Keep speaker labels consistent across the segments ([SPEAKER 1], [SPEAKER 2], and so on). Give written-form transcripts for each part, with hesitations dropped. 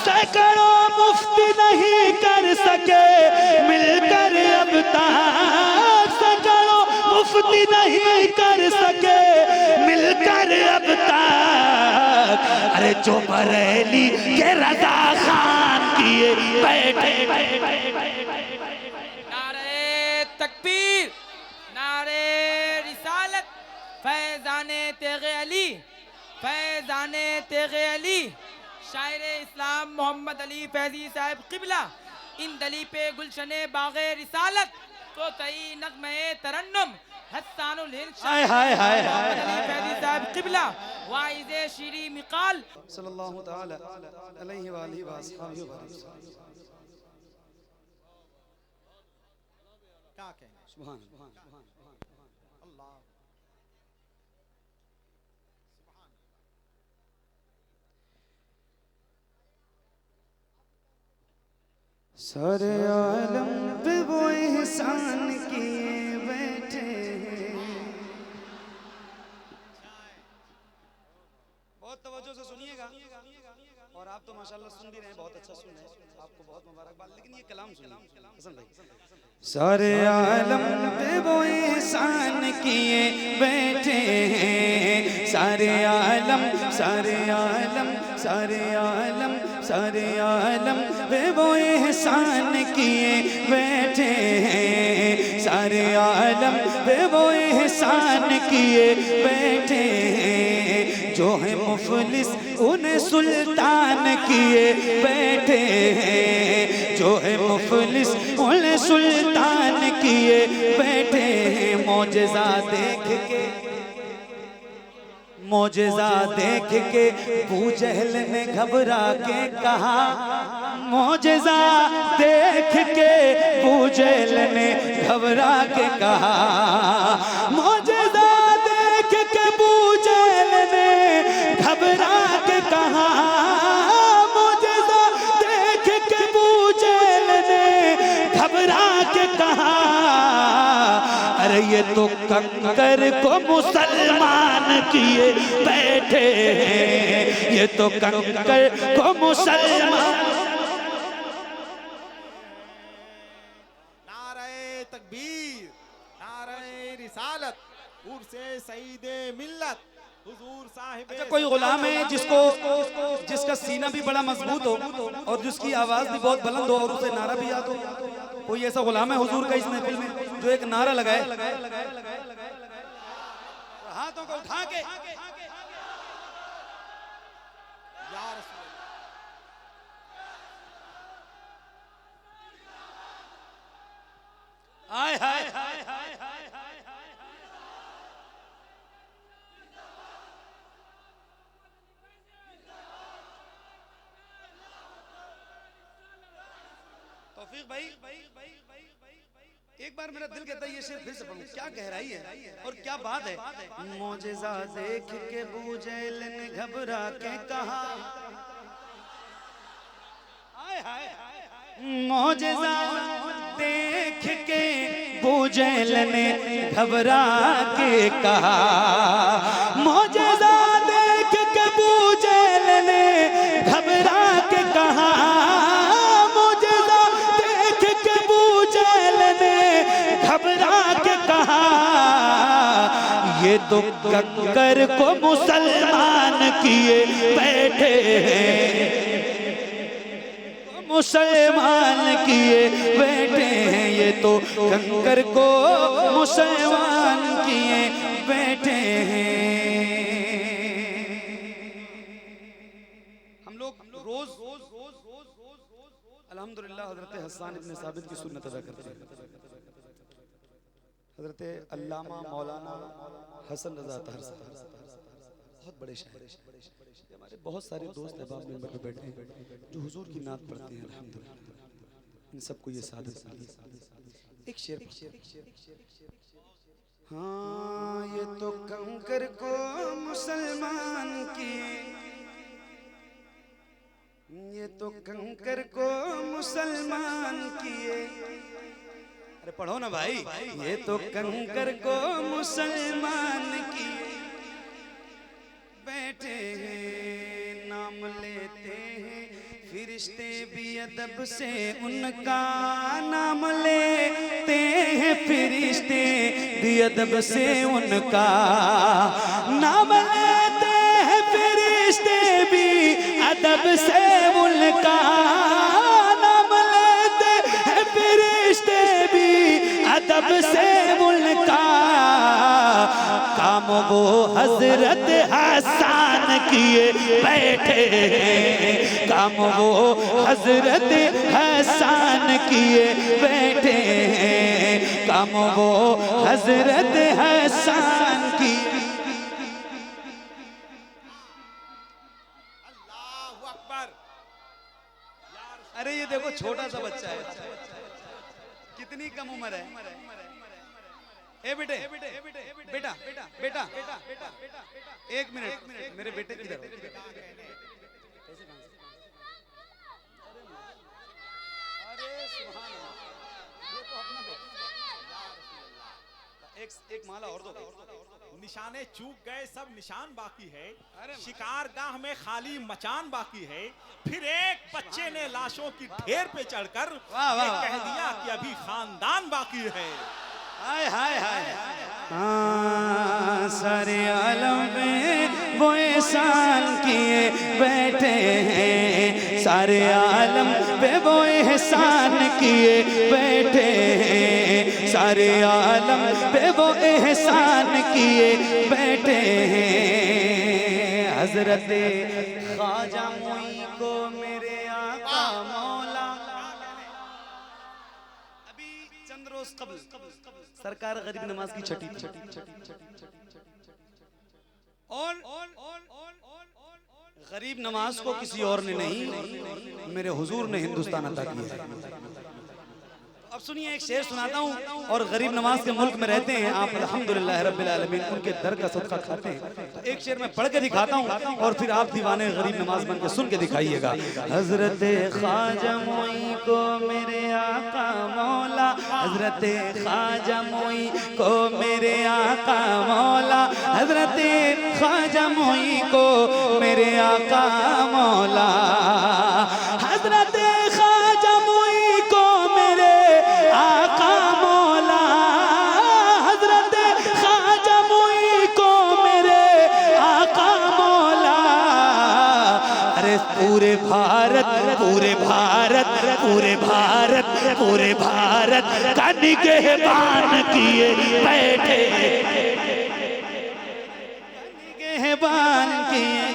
[SPEAKER 1] सैकड़ों मुफ्ती नहीं कर सके मिलकर अब तक, सैकड़ों मुफ्ती नहीं कर सके मिलकर अब तक। अरे जो बरेली के रजा खान किए बैठे।
[SPEAKER 2] नारे तकबीर, नारे रिसालत, फैज़ाने तेग़े अली, फैज़ाने तेग़े अली। शायर इस्लाम मोहम्मद अली फैज़ी साहब क़िबला इन दली पे गुलशने बाग़े रिसालत तो तई नग़्मे तरन्नुम हस्सानुल हिंद मोहम्मद अली फैज़ी साहब क़िबला वाइज़े शीरी मिक़ाल
[SPEAKER 1] सल्लल्लाहु तआला अलैहि व आलिहि व अस्हाबिहि व
[SPEAKER 3] क्या कहना।
[SPEAKER 1] सुभान
[SPEAKER 3] अल्लाह
[SPEAKER 1] सारे आलम पे वो एहसान किए बैठे हैं। बहुत तवज्जो से सुनिएगा और आप तो माशाल्लाह सुन भी रहे हैं, बहुत अच्छा सुन रहे हैं, आपको बहुत मुबारकबाद। लेकिन ये कलाम सुनिए हसन भाई। सारे आलम पे वो एहसान किए बैठे हैं, सारे आलम सारे आलम सारे आलम सारे आलम पे वो एहसान किए बैठे हैं, सारे आलम पे वो एहसान किए बैठे हैं। जो है मुफलिस उन्हें सुल्तान किए बैठे हैं, जो है मुफलिस उन्हें सुल्तान किए बैठे हैं। मौजज़ा देख के मौजज़ा देख के अबू जहल ने घबरा के कहा, मौजज़ा देख के अबू जहल ने घबरा के कहा, मौजज़ा देख के अबू जहल ने घबरा के कहा, मौजज़ा देख के अबू जहल ने घबरा के कहा। अरे ये तो कंकर को मुसलमान किए बैठे हैं, ये तो कंकर को मुसलमान।
[SPEAKER 3] नारे तकबीर, नारे रिसालत, उर्से सईदे मिल्लत हुजूर साहिब।
[SPEAKER 1] अच्छा, कोई गुलाम है जिसका सीना भी बड़ा मजबूत हो और जिसकी आवाज भी बहुत बुलंद हो और उसे नारा भी याद हो? कोई ऐसा गुलाम है हुजूर का इस महफिल में जो एक नारा लगाए? हाथों को उठा के
[SPEAKER 3] या रसूल
[SPEAKER 1] आय हाय तौफीक भाई, एक बार मेरा दिल कहता है ये शेर फिर से पढ़ूं। क्या गहराई है और क्या बात है। मौजज़ा देख के अबू जहल ने घबरा के कहा, मौजज़ा देख के अबू जहल ने घबरा के कहा, मौजज़ा देख के अबू जहल ने घबरा के कहा, घबरा के कहा। ये तो कंकर को मुसलमान किए बैठे हैं, मुसलमान किए बैठे हैं, ये तो कंकर को मुसलमान किए बैठे हैं। हम लोग रोज अल्हम्दुलिल्लाह हज़रत हसन इब्न साबित की सुन्नत अदा करते हैं। हज़रत अल्लामा मौलाना हसन रज़ा अतहर साहब बहुत बड़े शायर, हमारे बहुत सारे दोस्त अहबाब मेंबर पे बैठे हैं जो हुजूर की नात पढ़ते हैं अल्हम्दुलिल्लाह। इन सबको ये सादत एक शेर। हाँ, ये तो कंकर को मुसलमान किए, ये तो कंकर को मुसलमान किए। अरे पढ़ो ना भाई। ये तो कंकर को मुसलमान किए बैठे हैं, नाम फरिश्ते भी अदब से उनका नाम लेते हैं, फरिश्ते भी अदब से उनका नाम लेते हैं, फरिश्ते भी अदब से उनका नाम लेते हैं, फरिश्ते भी अदब से उनका काम वो हजरत हसन किए बैठे हैं, काम वो हजरत हसन किए बैठे हैं, काम वो हजरत हसन किए।
[SPEAKER 3] अल्लाहु अकबर।
[SPEAKER 1] अरे ये देखो छोटा सा बच्चा है, कितनी कम उम्र है। ए बेटे बेटा बेटा एक मिनट, मेरे बेटे किधर हो? अरे सुभान अल्लाह, ये तो अपना बेटा। एक माला और दो।
[SPEAKER 3] निशाने चूक गए, सब निशान बाकी है। शिकार गाह में खाली मचान बाकी है। फिर एक बच्चे ने लाशों की ढेर पे चढ़कर ये कह दिया कि अभी खानदान बाकी है।
[SPEAKER 1] हाय हाय हाय, हाँ सारे आलम में वो एहसान किए बैठे हैं, सारे आलम पे वो एहसान किए बैठे हैं, सारे आलम पे वो एहसान किए बैठे हैं। हजरत ख्वाजा मोई को मेरे आका मौला अभी चंद रोज कबल सरकार गरीब नमाज की छठी और गरीब नमाज को किसी और ने नहीं, मेरे हुजूर ने हिंदुस्तान अता किया है। अब सुनिए, एक शेर सुनाता हूँ। और गरीब नमाज के मुल्क में रहते हैं आप, अल्हम्दुलिल्लाह रब्बिल आलमीन, उनके दर का सदका खाते हैं। तो एक शेर मैं पढ़ के दिखाता हूँ और फिर आप दीवाने गरीब नमाज बन के सुन के दिखाइएगा। हजरत ख्वाजा मोई को मेरे आका मौला, हजरत ख्वाजा मोई को मेरे आका मौला, हजरत ख्वाजा मोई को मेरे आका मौला, हजरत ख्वाजा मोई को मेरे आका मौला, हजरत ख्वाजा मोई को मेरे आका मौला। अरे पूरे भारत पूरे भारत पूरे भारत पूरे भारत का निगहबान किए बैठे, निगहबान किए।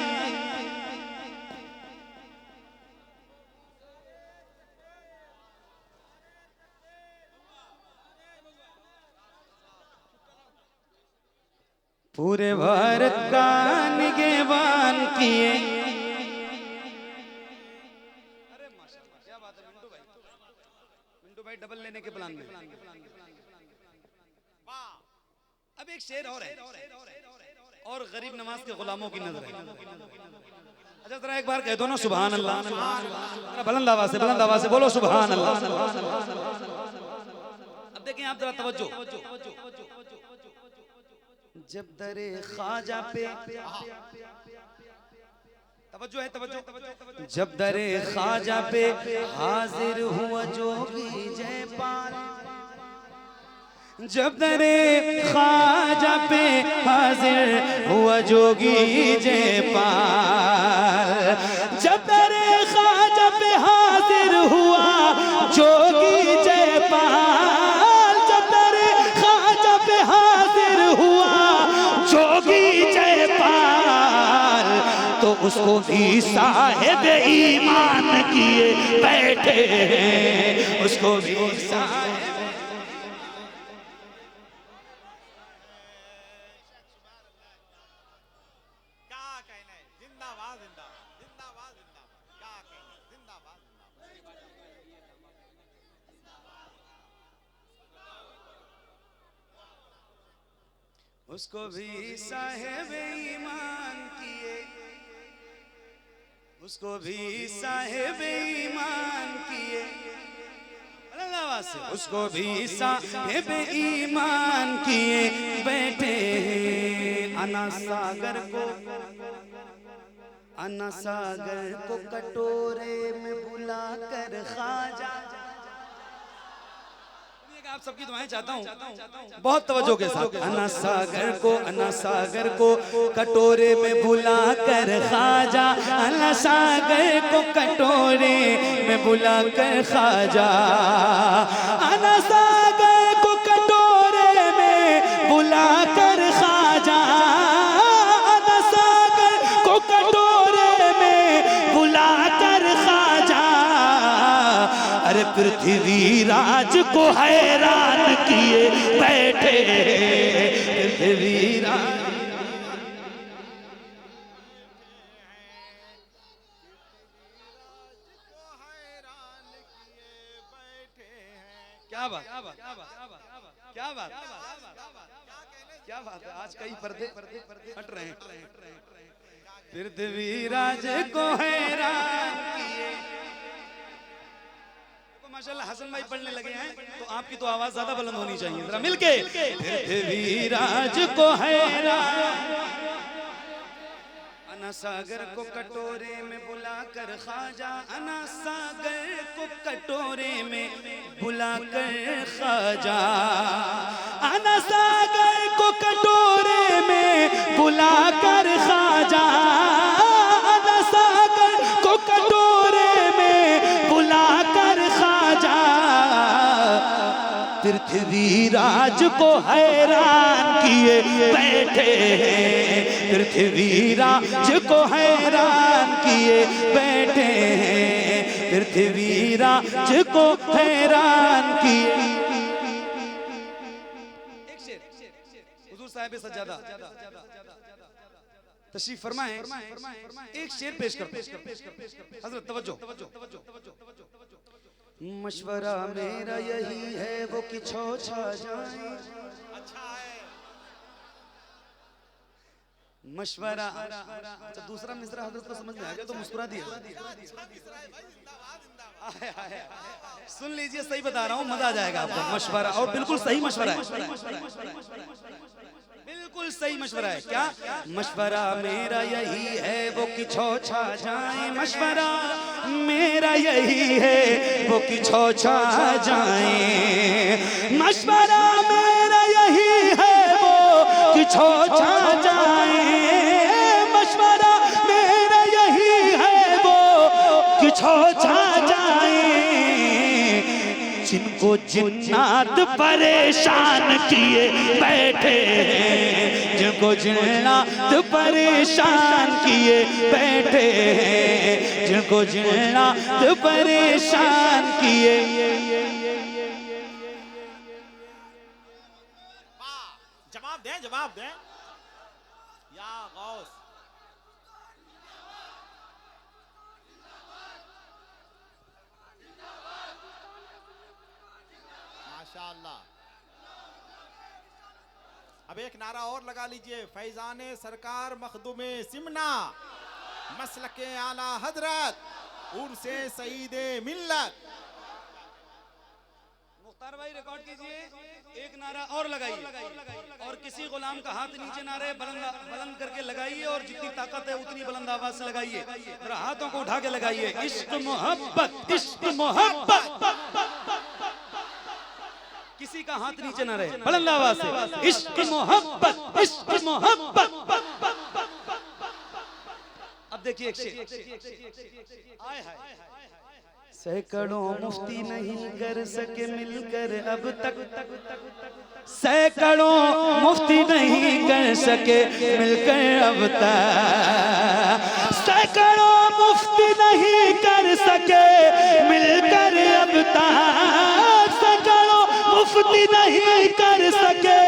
[SPEAKER 1] पूरे भारत का निगहबान किए। अरे माशाल्लाह, क्या बात है मिंटू भाई, मिंटू भाई डबल लेने के प्लान में। अब एक शेर और है, और गरीब नमाज के गुलामों की नजर है। अच्छा जरा एक बार कह दो ना सुभान अल्लाह, बुलंद आवाज से बोलो सुभान अल्लाह। अब देखें आप जरा तवज्जो, जब दरे ख्वाजा पे तवज्जो है, तवज्जो, जब दरे ख्वाजा पे हाजिर हुआ जोगी जयपाल, जब दरे ख्वाजा पे हाजिर हुआ जोगी जयपाल, जब दरे ख्वाजा पे हाजिर हुआ जोगी जयपाल, जब दरे ख्वाजा पे हाजिर हुआ जोगी जयपाल, तो उसको भी साहिब ईमान किए बैठे हैं, उसको भी साहिब।
[SPEAKER 3] क्या कहना है, जिंदाबाद जिंदाबाद जिंदाबाद जिंदाबाद, क्या कहना है, जिंदाबाद जिंदाबाद।
[SPEAKER 1] उसको भी साहिब ईमान किए, उसको भी साहिब ईमान किए, उसको भी साहिब ईमान किए बैठे हैं। अना अन्ना सागर को कटोरे में बुला कर खाजा। आप सबकी दुआएं चाहता हूँ बहुत तवज्जो के साथ। अन्ना सागर को कटोरे में बुला कर खाजा, अन्ना सागर को कटोरे में बुला कर खाजा, अन्ना सागर को कटोरे में बुला कर खाजा, अन्ना सागर को कटोरे में बुला कर खाजा। अरे पृथ्वी राज को हैरान किए बैठे, पृथ्वी राज। क्या बात क्या बात क्या बात है। आज कई पर्दे हट रहे हैं। पृथ्वी राज को हैरान किए। माशाल्लाह हसन भाई पढ़ने लगे हैं तो आपकी तो आवाज ज्यादा बुलंद होनी चाहिए, जरा मिलके। पृथ्वी राज को हैरान, अन्ना सागर को कटोरे में बुला कर खाजा, अन्ना सागर को कटोरे में बुला कर खाजा, अन्ना सागर को कटोरे में बुला कर खाजा, अन्ना सागर को कटोरे में बुला कर खाजा। पृथ्वी राज को हैरान किए बैठे, पृथ्वी राज को हैरान किए बैठे, पृथ्वी राज को हैरान किए। एक शेर हुजूर साहिब सज्जादा तशरीफ फरमाए, एक शेर पेश कर हजरत। तवज्जो। मशवरा मेरा यही है वो कि छो छा जाए। अच्छा है मशवरा। अच्छा दूसरा मिसरा हजरत को समझ में आ गया तो मुस्कुरा दिया। सुन लीजिए, सही बता रहा हूँ, मजा आ जाएगा आपको। मशवरा, और बिल्कुल सही मशवरा है, बिल्कुल सही मशवरा है। क्या मशवरा मेरा यही है वो कि छो छा जाए, मशवरा मेरा यही है वो कि छो छा जाए, मशवरा मेरा यही है वो कि छो छा जाए, मशवरा मेरा यही है वो कि छो छा जाए। जिनको जिन्नात परेशान किए बैठे, जिनको जिन्नात परेशान किए बैठे, जिनको जिन्नात परेशान किए।
[SPEAKER 3] जवाब दें या गौस। माशाअल्लाह। अब एक नारा और लगा लीजिए, फैजाने सरकार मखदूमे सिमना, मसलके आला हजरत, उर्से सईदे मिल्लत।
[SPEAKER 1] मुख्तार भाई रिकॉर्ड कीजिए, एक नारा और लगाइए, और किसी गुलाम का हाथ नीचे ना रहे, बुलंद करके लगाइए, और जितनी ताकत है उतनी बुलंद आवाज से लगाइए। जरा हाथों को उठा के लगाइए। इश्क मोहब्बत, इश्क मोहब्बत। किसी का हाथ नीचे ना रहे, बुलंद आवाज से। इश्क मोहब्बत, इश्क मोहब्बत। अब देखिए एक शेर। आय हाय। सैकड़ों मुफ्ती नहीं कर सके मिलकर अब तक, सैकड़ों मुफ्ती नहीं कर सके मिलकर अब तक, सैकड़ों मुफ्ती नहीं कर सके मिलकर अब तक, सैकड़ों मुफ्ती नहीं कर सके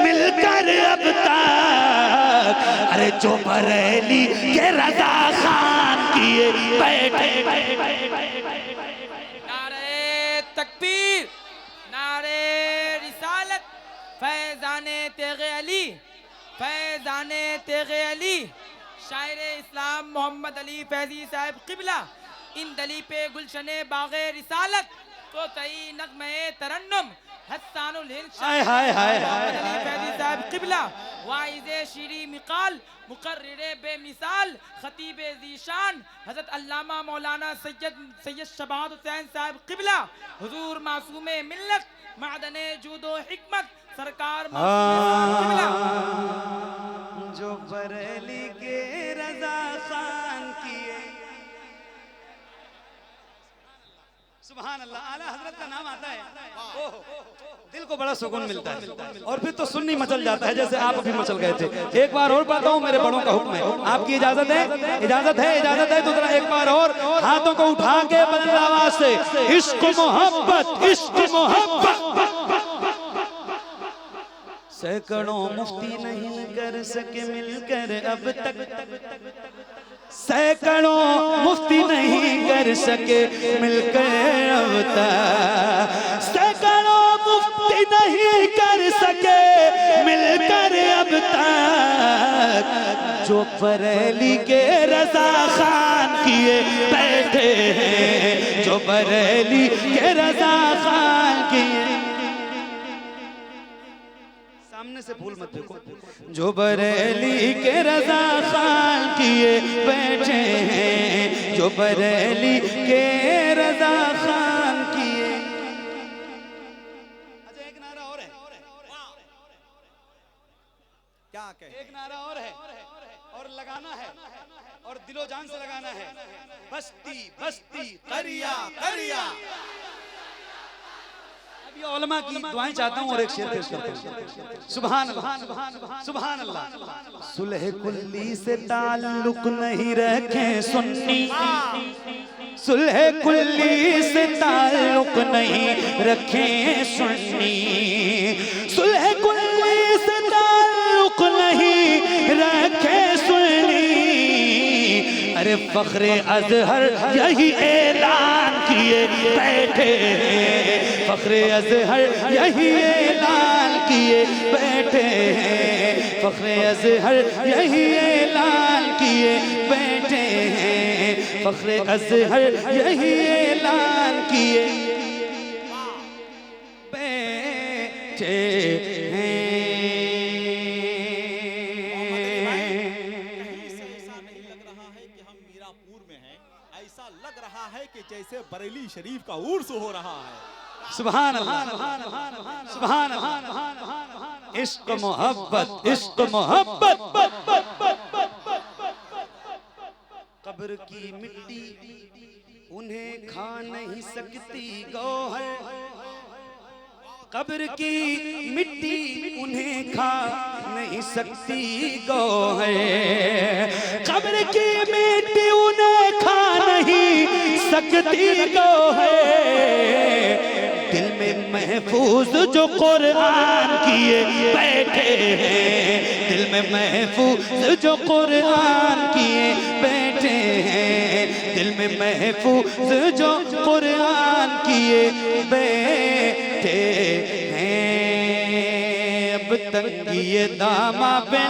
[SPEAKER 1] मिलकर अब तक। अरे जो बरेली के रजा खान किए बैठे,
[SPEAKER 2] तकबीर, नारे रिसालत, फैजाने तेगे अली, फैजाने तेगे अली, शायर इस्लाम मोहम्मद अली फैजी साहब किबला, इन दली पे गुलशने बागे रिसालत, तो तई नगमे तरन्नुम, हस्सानुल हिंद
[SPEAKER 1] हाय हाय हाय हाय
[SPEAKER 2] फैजी साहब क़िबला, वाइज़े शीरी मिकाल, मुकर्रिरे बेमिसाल, खतीबे ज़ीशान हज़रत अल्लामा मौलाना सैयद शबाद हुसैन साहब क़िबला, हुजूर मासूमे मिल्लत, मादने जूदो हिकमत, सरकार क़िबला।
[SPEAKER 1] जो बरेली के रज़ा खान किए, सुभान अल्लाह, आला हजरत का नाम आता है, ओह, दिल को बड़ा सुकून मिलता है। और फिर तो सुन्नी मचल जाता है, जैसे आप अभी मचल गए थे। एक बार और पढ़ता हूँ, मेरे बड़ों का हुक्म है, आपकी इजाजत है? इजाजत है, इजाजत है तो जरा एक बार और हाथों को उठा के बदल आवाज से, इश्क मोहब्बत, इश्क मोहब्बत। सैकड़ों मुफ्ती नहीं कर सके मिलकर अब तक, सैकड़ों मुफ्ती नहीं कर सके मिलकर अब तक, सैकड़ों मुफ्ती नहीं कर सके मिलकर अब तक, जो बरेली के रज़ा खान किए बैठे हैं, जो बरेली के रज़ा खान किए, सामने से भूल मत देखो, जो बरेली के रज़ा खान किए बैठे हैं, जो बरेली के रज़ा खान किए। अच्छा एक नारा और है,
[SPEAKER 3] क्या कहे,
[SPEAKER 1] एक नारा और है, और लगाना है, और दिलो जान से लगाना है, बस्ती बस्ती
[SPEAKER 3] करिया करिया।
[SPEAKER 1] ये उलमा की दुआएं चाहता हूँ और एक शेर पेश करता हूँ। सुभान अल्लाह, सुभान अल्लाह। सुलह कुल्ली से ताल्लुक नहीं रखे सुन्नी, सुलह कुल्ली से ताल्लुक नहीं रखे सुन्नी, सुलह कुल्ली से ताल्लुक नहीं रखे सुन्नी। अरे फख्रे अज़हर यही ऐलान किए बैठे हैं, फख्रे अज़हर यही ऐलान किए बैठे हैं, फख्रे अज़हर यही ऐलान किए बैठे हैं, फख्रे अज़हर यही ऐलान किए बैठे हैं।
[SPEAKER 3] ऐसा लग रहा है कि जैसे बरेली शरीफ का उर्स हो रहा है।
[SPEAKER 1] सुभान अल्लाह, सुभान अल्लाह। इश्क मोहब्बत, इश्क मोहब्बत। कब्र की मिट्टी उन्हें खा नहीं सकती गौहर, कब्र की मिट्टी उन्हें खा नहीं सकती गौहर, कब्र की मिट्टी उन्हें खा नहीं सकती गौहर। दिल में महफूज जो कुरान किए बैठे हैं, दिल में महफूज जो कुरान किए बैठे हैं, दिल में महफूज जो कुरान किए बैठे हैं। अब तक ये दामा पे